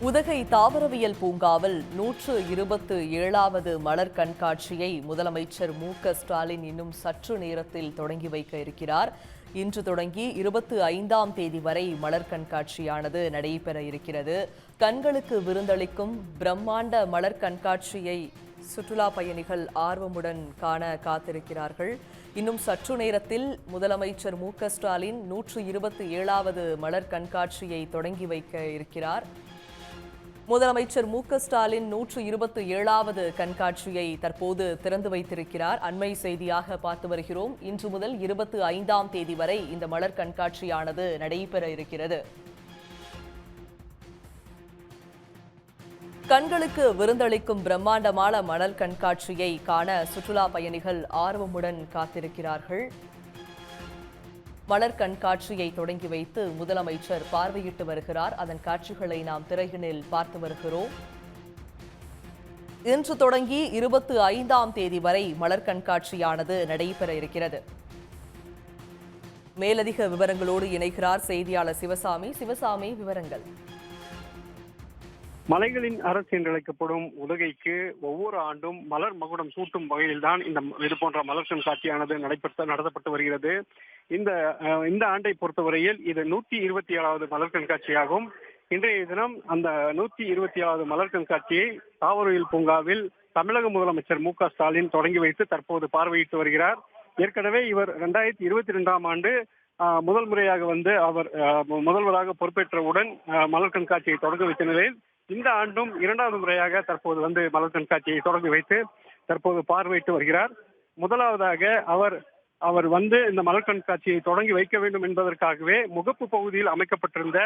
உதகை தாவரவியல் பூங்காவில் 127வது மலர் கண்காட்சியை முதலமைச்சர் மு.க.ஸ்டாலின் இன்னும் சற்று நேரத்தில் தொடங்கி வைக்க இருக்கிறார். இன்று தொடங்கி 25ஆம் தேதி வரை மலர் கண்காட்சியானது நடைபெற இருக்கிறது. கண்களுக்கு விருந்தளிக்கும் பிரம்மாண்ட மலர் கண்காட்சியை சுற்றுலா பயணிகள் ஆர்வமுடன் காண காத்திருக்கிறார்கள். இன்னும் சற்று நேரத்தில் முதலமைச்சர் மு.க.ஸ்டாலின் 127வது மலர் கண்காட்சியை தொடங்கி வைக்க இருக்கிறார். முதலமைச்சர் மு.க.ஸ்டாலின் 127வது கண்காட்சியை தற்போது திறந்து வைத்திருக்கிறார். அண்மை செய்தியாக பார்த்து வருகிறோம். இன்று முதல் 25ஆம் தேதி வரை இந்த மலர் கண்காட்சியானது நடைபெற இருக்கிறது. கண்களுக்கு விருந்தளிக்கும் பிரம்மாண்டமான மலர் கண்காட்சியை காண சுற்றுலா பயணிகள் ஆர்வமுடன் காத்திருக்கிறார்கள். மலர் கண்காட்சியை தொடங்கி வைத்து முதலமைச்சர் பார்வையிட்டு வருகிறார். அதன் காட்சிகளை நாம் திரையினில் பார்த்து வருகிறோம். இன்று தொடங்கி 25ஆம் தேதி வரை மலர் கண்காட்சியானது நடைபெற இருக்கிறது. மேலதிக விவரங்களோடு இணைகிறார் செய்தியாளர் சிவசாமி. சிவசாமி, விவரங்கள். மலைகளின் அரசு என்று அழைக்கப்படும் உதகைக்கு ஒவ்வொரு ஆண்டும் மலர் மகுடம் சூட்டும் வகையில்தான் இது போன்ற மலர் கண்காட்சியானது நடத்தப்பட்டு வருகிறது. இந்த ஆண்டை பொறுத்தவரையில் இது 127வது மலர் கண்காட்சியாகும். இன்றைய தினம் அந்த 127வது மலர் கண்காட்சியை தாவரவியல் பூங்காவில் தமிழக முதலமைச்சர் மு.க.ஸ்டாலின் தொடங்கி வைத்து தற்போது பார்வையிட்டு வருகிறார். ஏற்கனவே இவர் 2022ஆம் ஆண்டு முதல் முறையாக அவர் முதல்வராக பொறுப்பேற்றவுடன் மலர் கண்காட்சியை தொடங்க வைத்த நிலையில் இந்த ஆண்டும் 2வது முறையாக தற்போது மலர் கண்காட்சியை தொடங்கி வைத்து தற்போது பார்வையிட்டு வருகிறார். முதலாவதாக அவர் இந்த மலர் கண்காட்சியை தொடங்கி வைக்க வேண்டும் என்பதற்காகவே முகப்பு பகுதியில் அமைக்கப்பட்டிருந்த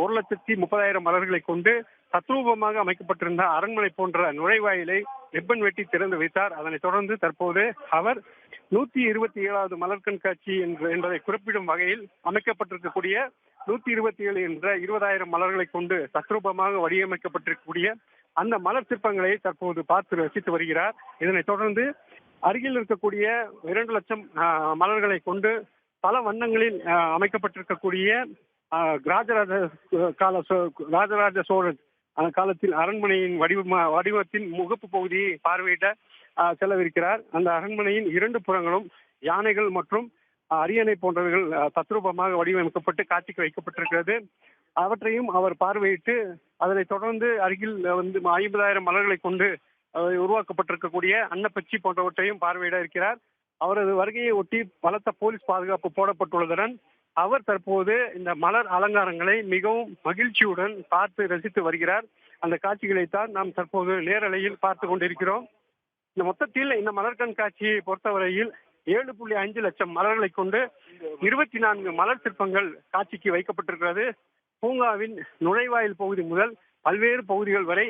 1,30,000 மலர்களை கொண்டு தத்ரூபமாக அமைக்கப்பட்டிருந்த அரண்மனை போன்ற நுழைவாயிலை ரிப்பன் வெட்டி திறந்து வைத்தார். அதனைத் தொடர்ந்து தற்போது அவர் 127வது மலர் கண்காட்சி என்பதை குறிப்பிடும் வகையில் அமைக்கப்பட்டிருக்கக்கூடிய 127 என்ற 20,000 மலர்களை கொண்டு தத்ரூபமாக வடிவமைக்கப்பட்டிருக்கக்கூடிய அந்த மலர் சிற்பங்களை தற்போது பார்த்து ரசித்து வருகிறார். இதனைத் தொடர்ந்து அருகில் இருக்கக்கூடிய 2 லட்சம் மலர்களை கொண்டு பல வண்ணங்களில் அமைக்கப்பட்டிருக்கக்கூடிய ராஜராஜ சோழன் காலத்தில் அரண்மனையின் வடிவத்தின் முகப்பு பகுதியை பார்வையிட செல்லவிருக்கிறார். அந்த அரண்மனையின் 2 புறங்களும் யானைகள் மற்றும் அரியணை போன்றவைகள் தத்ரூபமாக வடிவமைக்கப்பட்டு காட்சிக்கு வைக்கப்பட்டிருக்கிறது. அவற்றையும் அவர் பார்வையிட்டு அதனைத் தொடர்ந்து அருகில் 50,000 மலர்களை கொண்டு உருவாக்கப்பட்டிருக்கக்கூடிய அன்னப்பச்சி போன்றவற்றையும் பார்வையிட இருக்கிறார். அவரது வருகையை ஒட்டி பலத்த போலீஸ் பாதுகாப்பு போடப்பட்டுள்ளதுடன் அவர் தற்போது இந்த மலர் அலங்காரங்களை மிகவும் மகிழ்ச்சியுடன் பார்த்து ரசித்து வருகிறார். அந்த காட்சிகளைத்தான் நாம் தற்போது நேரலையில் பார்த்து கொண்டிருக்கிறோம். இந்த மொத்தத்தில் இந்த மலர் கண்காட்சியை பொறுத்தவரையில் 7.5 லட்சம் மலர்களை கொண்டு 24 மலர் சிற்பங்கள் காட்சிக்கு வைக்கப்பட்டிருக்கிறது. பூங்காவின் நுழைவாயில் பகுதி முதல் பல்வேறு பகுதிகள் வரை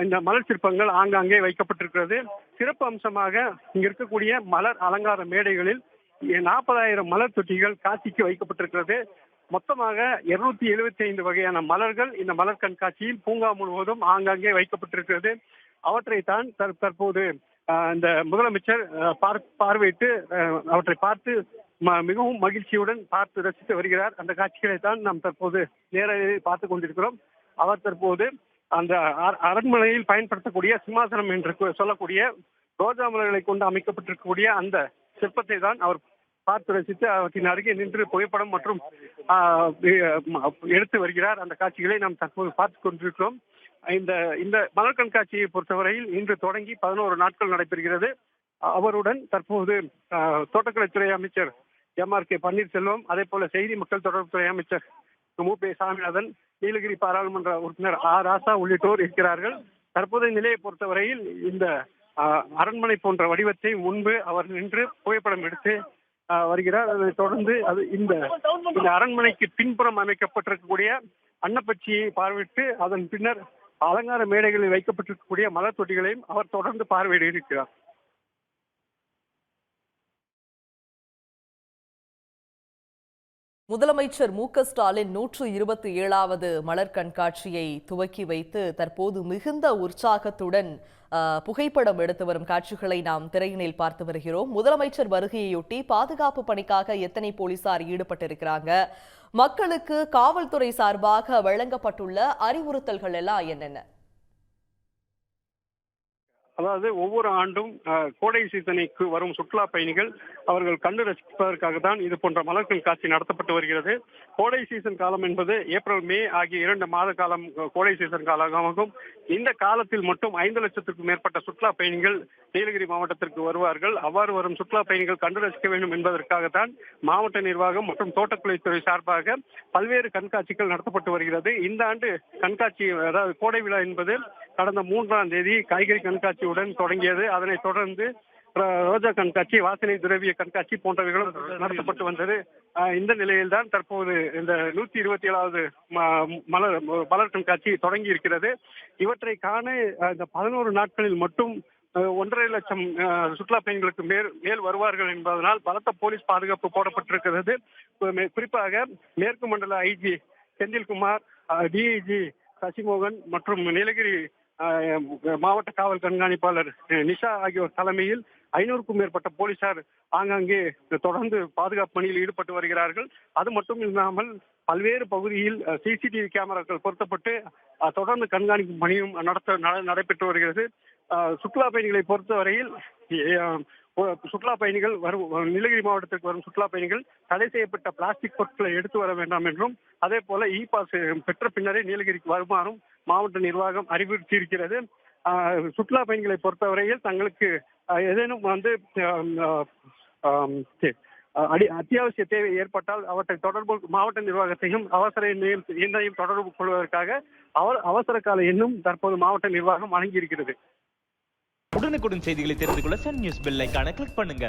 இந்த மலர் சிற்பங்கள் ஆங்காங்கே வைக்கப்பட்டிருக்கிறது. சிறப்பு அம்சமாக இங்க இருக்கக்கூடிய மலர் அலங்கார மேடைகளில் 40,000 மலர் தொட்டிகள் காட்சிக்கு வைக்கப்பட்டிருக்கிறது. மொத்தமாக 275 வகையான மலர்கள் இந்த மலர் கண்காட்சியில் பூங்கா முழுவதும் ஆங்காங்கே வைக்கப்பட்டிருக்கிறது. அவற்றைத்தான் தற்போது இந்த முதலமைச்சர் பார்வையிட்டு அவற்றை பார்த்து மிகவும் மகிழ்ச்சியுடன் பார்த்து ரசித்து வருகிறார். அந்த காட்சிகளை தான் நாம் தற்போது நேரடியில் பார்த்து கொண்டிருக்கிறோம். அவர் தற்போது அந்த அரண்மனையில் பயன்படுத்தக்கூடிய சிம்மாசனம் என்று சொல்லக்கூடிய ரோஜா மலர்களை கொண்டு அமைக்கப்பட்டிருக்கக்கூடிய அந்த சிற்பத்தை தான் அவர் பார்த்து ரசித்து அவற்றின் அருகே நின்று புகைப்படம் மற்றும் எடுத்து வருகிறார். அந்த காட்சிகளை நாம் தற்போது பார்த்து கொண்டிருக்கிறோம். இந்த மலர் கண்காட்சியை பொறுத்தவரையில் இன்று தொடங்கி 11 நாட்கள் நடைபெறுகிறது. அவருடன் தற்போது தோட்டக்கலைத்துறை அமைச்சர் எம்.ஆர்.கே. பன்னீர்செல்வம், அதே போல செய்தி மக்கள் தொடர்புத்துறை அமைச்சர் மு.பே. சாமிநாதன், நீலகிரி பாராளுமன்ற உறுப்பினர் ராசா உள்ளிட்டோர் இருக்கிறார்கள். தற்போதைய நிலையை பொறுத்தவரையில் இந்த அரண்மனை போன்ற வடிவத்தை முன்பு அவர் நின்று புகைப்படம் எடுத்து வருகிறார். அதைத் தொடர்ந்து இந்த அரண்மனைக்கு பின்புறம் அமைக்கப்பட்டிருக்கக்கூடிய அன்னப்பச்சியை பார்வையிட்டு அதன் பின்னர் அலங்கார மேடைகளில் வைக்கப்பட்டிருக்கக்கூடிய மலர் தொட்டிகளையும் அவர் தொடர்ந்து பார்வையிட இருக்கிறார். முதலமைச்சர் ஸ்டாலின் 127வது மலர் கண்காட்சியை துவக்கி வைத்து தற்போது மிகுந்த உற்சாகத்துடன் புகைப்படம் எடுத்து வரும் காட்சிகளை நாம் திரையினில் பார்த்து வருகிறோம். முதலமைச்சர் வருகையொட்டி பாதுகாப்பு பணிக்காக எத்தனை போலீசார் ஈடுபட்டிருக்கிறாங்க, மக்களுக்கு காவல்துறை சார்பாக வழங்கப்பட்டுள்ள அறிவுறுத்தல்கள் எல்லாம் என்னென்ன? அதாவது ஒவ்வொரு ஆண்டும் கோடை சீசனுக்கு வரும் சுற்றுலா பயணிகள் அவர்கள் கண்டு ரசிப்பதற்காக தான் இது போன்ற மலர் கண்காட்சி நடத்தப்பட்டு வருகிறது. கோடை சீசன் காலம் என்பது ஏப்ரல் மே ஆகிய 2 மாத காலம் கோடை சீசன் காலமாகும். இந்த காலத்தில் மட்டும் 5 லட்சத்திற்கும் மேற்பட்ட சுற்றுலா பயணிகள் நீலகிரி மாவட்டத்திற்கு வருவார்கள். அவ்வாறு வரும் சுற்றுலா பயணிகள் கண்டு ரசிக்க வேண்டும் என்பதற்காகத்தான் மாவட்ட நிர்வாகம் மற்றும் தோட்டக்கலைத்துறை சார்பாக பல்வேறு கண்காட்சிகள் நடத்தப்பட்டு வருகிறது. இந்த ஆண்டு கண்காட்சி, அதாவது கோடை விழா என்பது கடந்த 3ஆம் தேதி காய்கறி கண்காட்சியுடன் தொடங்கியது. அதனைத் தொடர்ந்து ரோஜா கண்காட்சி, வாசனை திரவிய கண்காட்சி போன்றவைகளும் நடத்தப்பட்டு வந்தது. இந்த நிலையில்தான் தற்போது இந்த 127வது மலர் கண்காட்சி தொடங்கி இருக்கிறது. இவற்றை காண இந்த 11 நாட்களில் மட்டும் 1.5 லட்சம் சுற்றுலா பயணிகளுக்கு மேல் வருவார்கள் என்பதனால் பலத்த போலீஸ் பாதுகாப்பு போடப்பட்டிருக்கிறது. குறிப்பாக மேற்கு மண்டல ஐஜி செந்தில்குமார், டிஐஜி சசிமோகன் மற்றும் நீலகிரி மாவட்ட காவல் கண்காணிப்பாளர் நிஷா ஆகியோர் தலைமையில் 500க்கும் மேற்பட்ட போலீசார் ஆங்காங்கே தொடர்ந்து பாதுகாப்பு பணியில் ஈடுபட்டு வருகிறார்கள். அது மட்டும் இல்லாமல் பல்வேறு பகுதியில் சிசிடிவி கேமராக்கள் பொருத்தப்பட்டு தொடர்ந்து கண்காணிக்கும் பணியும் நடைபெற்று வருகிறது. சுற்றுலா பயணிகளை பொறுத்தவரையில் சுற்றுலா பயணிகள் நீலகிரி மாவட்டத்திற்கு வரும் சுற்றுலா பயணிகள் தடை செய்யப்பட்ட பிளாஸ்டிக் பொருட்களை எடுத்து வர வேண்டாம் என்றும், அதே போல இ பாஸ் பெற்ற பின்னரே நீலகிரிக்கு வருமாறும் மாவட்ட நிர்வாகம் அறிவுறுத்தி இருக்கிறது. சுற்றுலா பயணிகளை பொறுத்தவரையில் தங்களுக்கு ஏதேனும் அத்தியாவசிய தேவை ஏற்பட்டால் அவற்றை தொடர்பு மாவட்ட நிர்வாகத்தையும் அவசர எண்ணையும் தொடர்பு கொள்வதற்காக அவசர கால எண்ணும் தற்போது மாவட்ட நிர்வாகம் வழங்கியிருக்கிறது. உடனுக்குடன் செய்திகளை தெரிந்து கொள்ள சன் நியூஸ் பெல் ஐகானை கிளிக் பண்ணுங்க.